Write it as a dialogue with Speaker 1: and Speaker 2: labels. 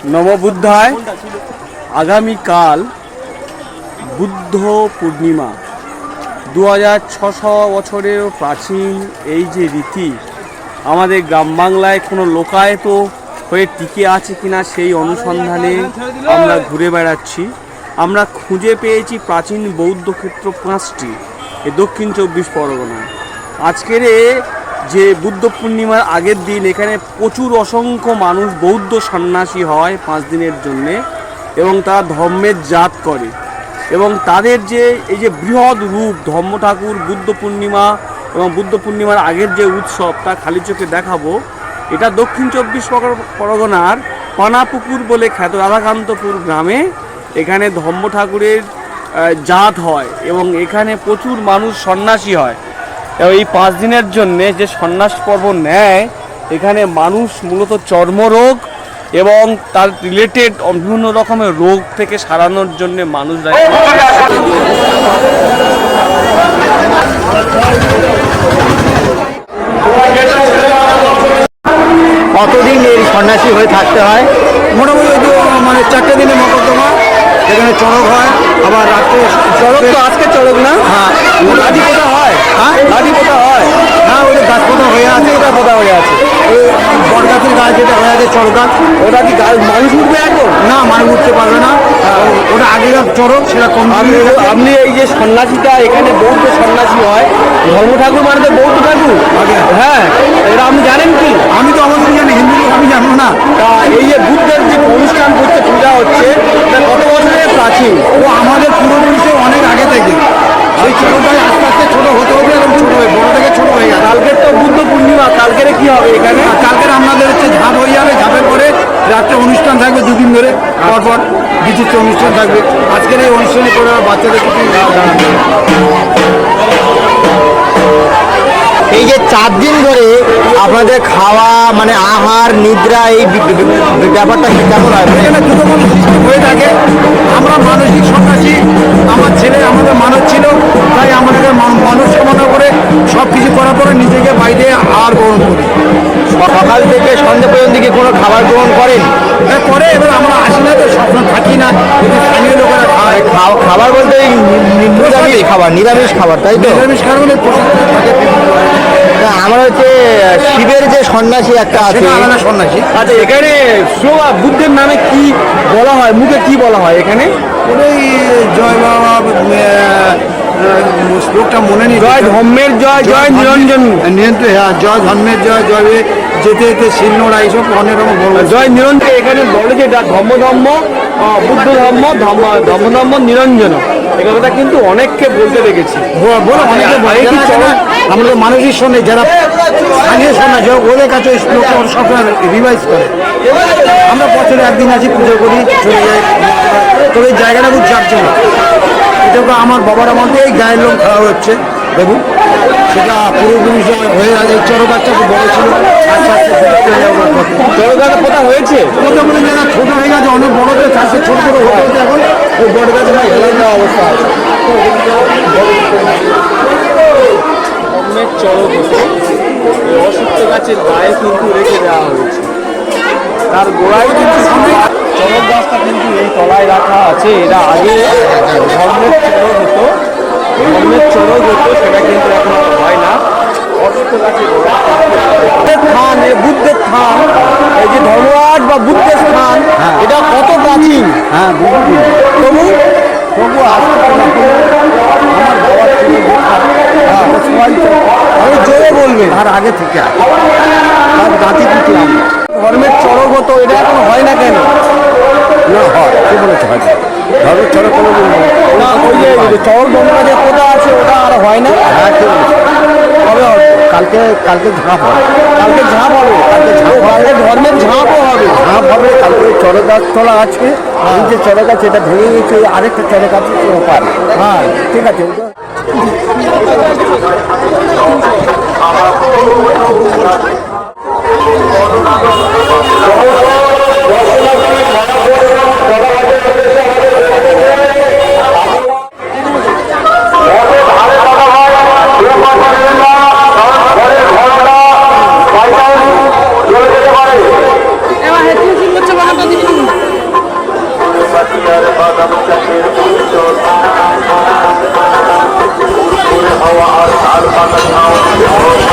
Speaker 1: নববুদ্ধায় আগামীকাল বুদ্ধ পূর্ণিমা। 2600 বছরেরও প্রাচীন এই যে রীতি আমাদের গ্রাম বাংলায় কোনো লোকায়ত হয়ে টিকে আছে কিনা সেই অনুসন্ধানে আমরা ঘুরে বেড়াচ্ছি। আমরা খুঁজে পেয়েছি প্রাচীন বৌদ্ধ ক্ষেত্র 5টি এই দক্ষিণ 24 পরগনায়। আজকের যে বুদ্ধ পূর্ণিমার আগের দিন এখানে প্রচুর অসংখ্য মানুষ বৌদ্ধ সন্ন্যাসী হয় 5 দিনের জন্যে, এবং তারা ধর্মের জাত করে। এবং তাদের যে এই যে বৃহৎ রূপ ধর্ম ঠাকুর বুদ্ধ পূর্ণিমা এবং বুদ্ধ পূর্ণিমার আগের যে উৎসব তা খালি চোখে দেখাবো। এটা দক্ষিণ 24 পরগনার পানাপুকুর বলে খ্যাত রাধাকান্তপুর গ্রামে এখানে ধর্ম ঠাকুরের জাত হয় এবং এখানে প্রচুর মানুষ সন্ন্যাসী হয়। এবং এই 5 দিনের জন্যে যে সন্ন্যাস পর্ব নেয় এখানে মানুষ মূলত চর্মরোগ এবং তার রিলেটেড বিভিন্ন রকমের রোগ থেকে সারানোর জন্য মানুষরা
Speaker 2: কতদিন এই সন্ন্যাসী হয়ে থাকতে হয়?
Speaker 3: মোটামুটি মানে 4টে দিনে মকদ্দমা, এখানে চড়ক হয়, আবার রাত্রে
Speaker 1: চড়ক। তো আজকে চড়ক না?
Speaker 3: হ্যাঁ।
Speaker 1: লাঠি পোতা হয়?
Speaker 3: হ্যাঁ,
Speaker 1: লাঠি পোতা হয়।
Speaker 3: হ্যাঁ, ওই গাছ পোতা হয়ে আছে,
Speaker 1: ওটা পোতা হয়ে আছে।
Speaker 3: ওই বট গাছের গাছ যেটা হয়ে আছে চড়ক গাছ,
Speaker 1: ওটা কি মানুষ উঠবে এখন?
Speaker 3: না মানুষ উঠতে পারবে না, ওটা আগেকার চড়ক, সেটা কম।
Speaker 1: আপনি এই যে সন্ন্যাসীটা এখানে বৌদ্ধ সন্ন্যাসী হয়, ধর্ম ঠাকুর মানে তো বৌদ্ধ ঠাকুর। হ্যাঁ, এটা আপনি জানেন কি?
Speaker 3: আমি তো অবশ্যই জানি, হিন্দু আমি জানবো না।
Speaker 1: তা এই যে বুদ্ধের যে অনুষ্ঠান করতে পূজা হচ্ছে এটা কত বছরের প্রাচীন?
Speaker 3: ও আমাদের পূর্বপুরুষের অনেক আগে থেকে সেই ছোটটাই আস্তে আস্তে ছোটো হতে হতে এবং ছোটো হয়ে বড় থেকে ছোটো হয়ে গেছে।
Speaker 1: কালকের তো বুদ্ধ পূর্ণিমা, কালকের কি হবে এখানে?
Speaker 3: কালকের আমাদের হচ্ছে ঝাঁপ হয়ে যাবে, ঝাঁপের পরে রাত্রে অনুষ্ঠান থাকবে 2 দিন ধরে, পরপর বিচিত্র অনুষ্ঠান থাকবে। আজকের এই অনুষ্ঠানে করে বাচ্চাদের কিছু
Speaker 2: এই যে 4 দিন ধরে আপনাদের খাওয়া মানে আহার নিদ্রা এই ব্যাপারটা কেমন হয়?
Speaker 3: এখানে দুটো মানুষ হয়ে থাকে। আমরা মানসিক সন্ন্যাসী, আমার ছেলে আমাদের মানব ছিল, তাই আমাদের মানুষ কামনা করে সব কিছু করার পরে নিজেকে বাইরে আহার গ্রহণ করি।
Speaker 2: সকাল থেকে সন্ধ্যা পর্যন্ত কি কোনো খাবার গ্রহণ করেন?
Speaker 3: এটা করে, এবার আমরা আসি না তো, সবসময় থাকি না, যদি স্থানীয় লোকেরা খায়।
Speaker 2: খাবার বলতে নিরামিষ খাবার, নিরামিষ খাবার, তাই তো?
Speaker 3: নিরামিষ খাবার হলে প্রসাদ থাকে।
Speaker 2: আমার হচ্ছে শিবের যে সন্ন্যাসী একটা আছে,
Speaker 3: সন্ন্যাসী।
Speaker 1: আচ্ছা, এখানে বুদ্ধের নামে কি বলা হয়, মুখে কি বলা হয় এখানে?
Speaker 3: ওই জয় বাবা শ্লোকটা মনে নেই।
Speaker 1: জয় ধর্মের জয়, জয় নিরঞ্জন,
Speaker 3: হ্যাঁ, জয় ধর্মের জয়, জয় যেতে যেতে শিলনোড়া, এইসব অনেক রকম
Speaker 1: জয় নিরঞ্জন। এখানে বলে যে ধর্ম ধর্ম বুদ্ধ ধর্ম ধর্ম ধর্ম নিরঞ্জন, এই কথাটা কিন্তু অনেককে বলতে দেখেছি।
Speaker 3: বলো অনেকে বলে, আমাদের মানুষের সঙ্গে যারা স্থানীয় সন্ন্যাসী ওদের কাছে ওই শ্লোকটা সবসময় রিভাইজ করে। আমরা বছরে একদিন আছি, পুজো করি, চলে যাই। তবে এই জায়গাটা খুব জাঁকজমক। এটা আমার বাবার আমাদের এই গায়ের লোক খাওয়া হচ্ছে, দেখুন সেটা পুরোপুরি হয়ে আছে। চড়ক গাছটা খুব বড় ছিল, আস্তে আস্তে
Speaker 1: চড়ক গাছ পোতা হয়েছে,
Speaker 3: মোটামুটি যারা ছোটো হয়ে গেছে, অনেক বড়তে চাষে ছোটো ছোটো হয়ে গেছে। এখন ওই বড় গাছ হেলে দেওয়া অবস্থা আছে।
Speaker 1: চড়ক অসুস্থ গাছের গায়ে কিন্তু রেখে দেওয়া হয়েছে, তার গোড়ায় কিন্তু চড়ক গাছটা কিন্তু এই তলায় রাখা আছে। এরা আগে ধর্মের চড়ক হতো, সেটা কিন্তু এখন হয় না। অসুস্থ গাছের স্থান, বুদ্ধের স্থান, এই যে ধর্মরাজ বা বুদ্ধের স্থান, এটা কত প্রাচীন।
Speaker 3: হ্যাঁ,
Speaker 1: তবু আসতে পারে না। আমার বাবার ছেলে আমি জোরে বলবেন,
Speaker 3: তার আগে থেকে তার জাতি পুঁতি আমরা
Speaker 1: ধর্মের চড়ক হতো, এটা এখন হয় না কেন?
Speaker 3: না হয়, কে বলেছে হয় না? ধর্মের চড়ক কোনো
Speaker 1: না, ওই যে চড়ক ডোমরা যে কোথা আছে ওটা আর হয় না।
Speaker 3: হ্যাঁ, কে বলেছে?
Speaker 1: কবে হবে?
Speaker 3: কালকে ঝাঁপ হবে।
Speaker 1: কালকে ঝাঁপ হবে, কালকে ধর্মের ঝাঁপও হবে।
Speaker 3: ঝাঁপ হবে কালকে। চড়ক গাছ তোলা আছে, এই যে চড়ক গাছ এটা ভেঙে গেছে, আরেকটা চড়ক গাছ পারে। হ্যাঁ, ঠিক আছে।
Speaker 4: এবার হেতু কি করছে বানাটা দিচ্ছি বাদাম চাষের উচ্চর হাওয়া আর তার পাতা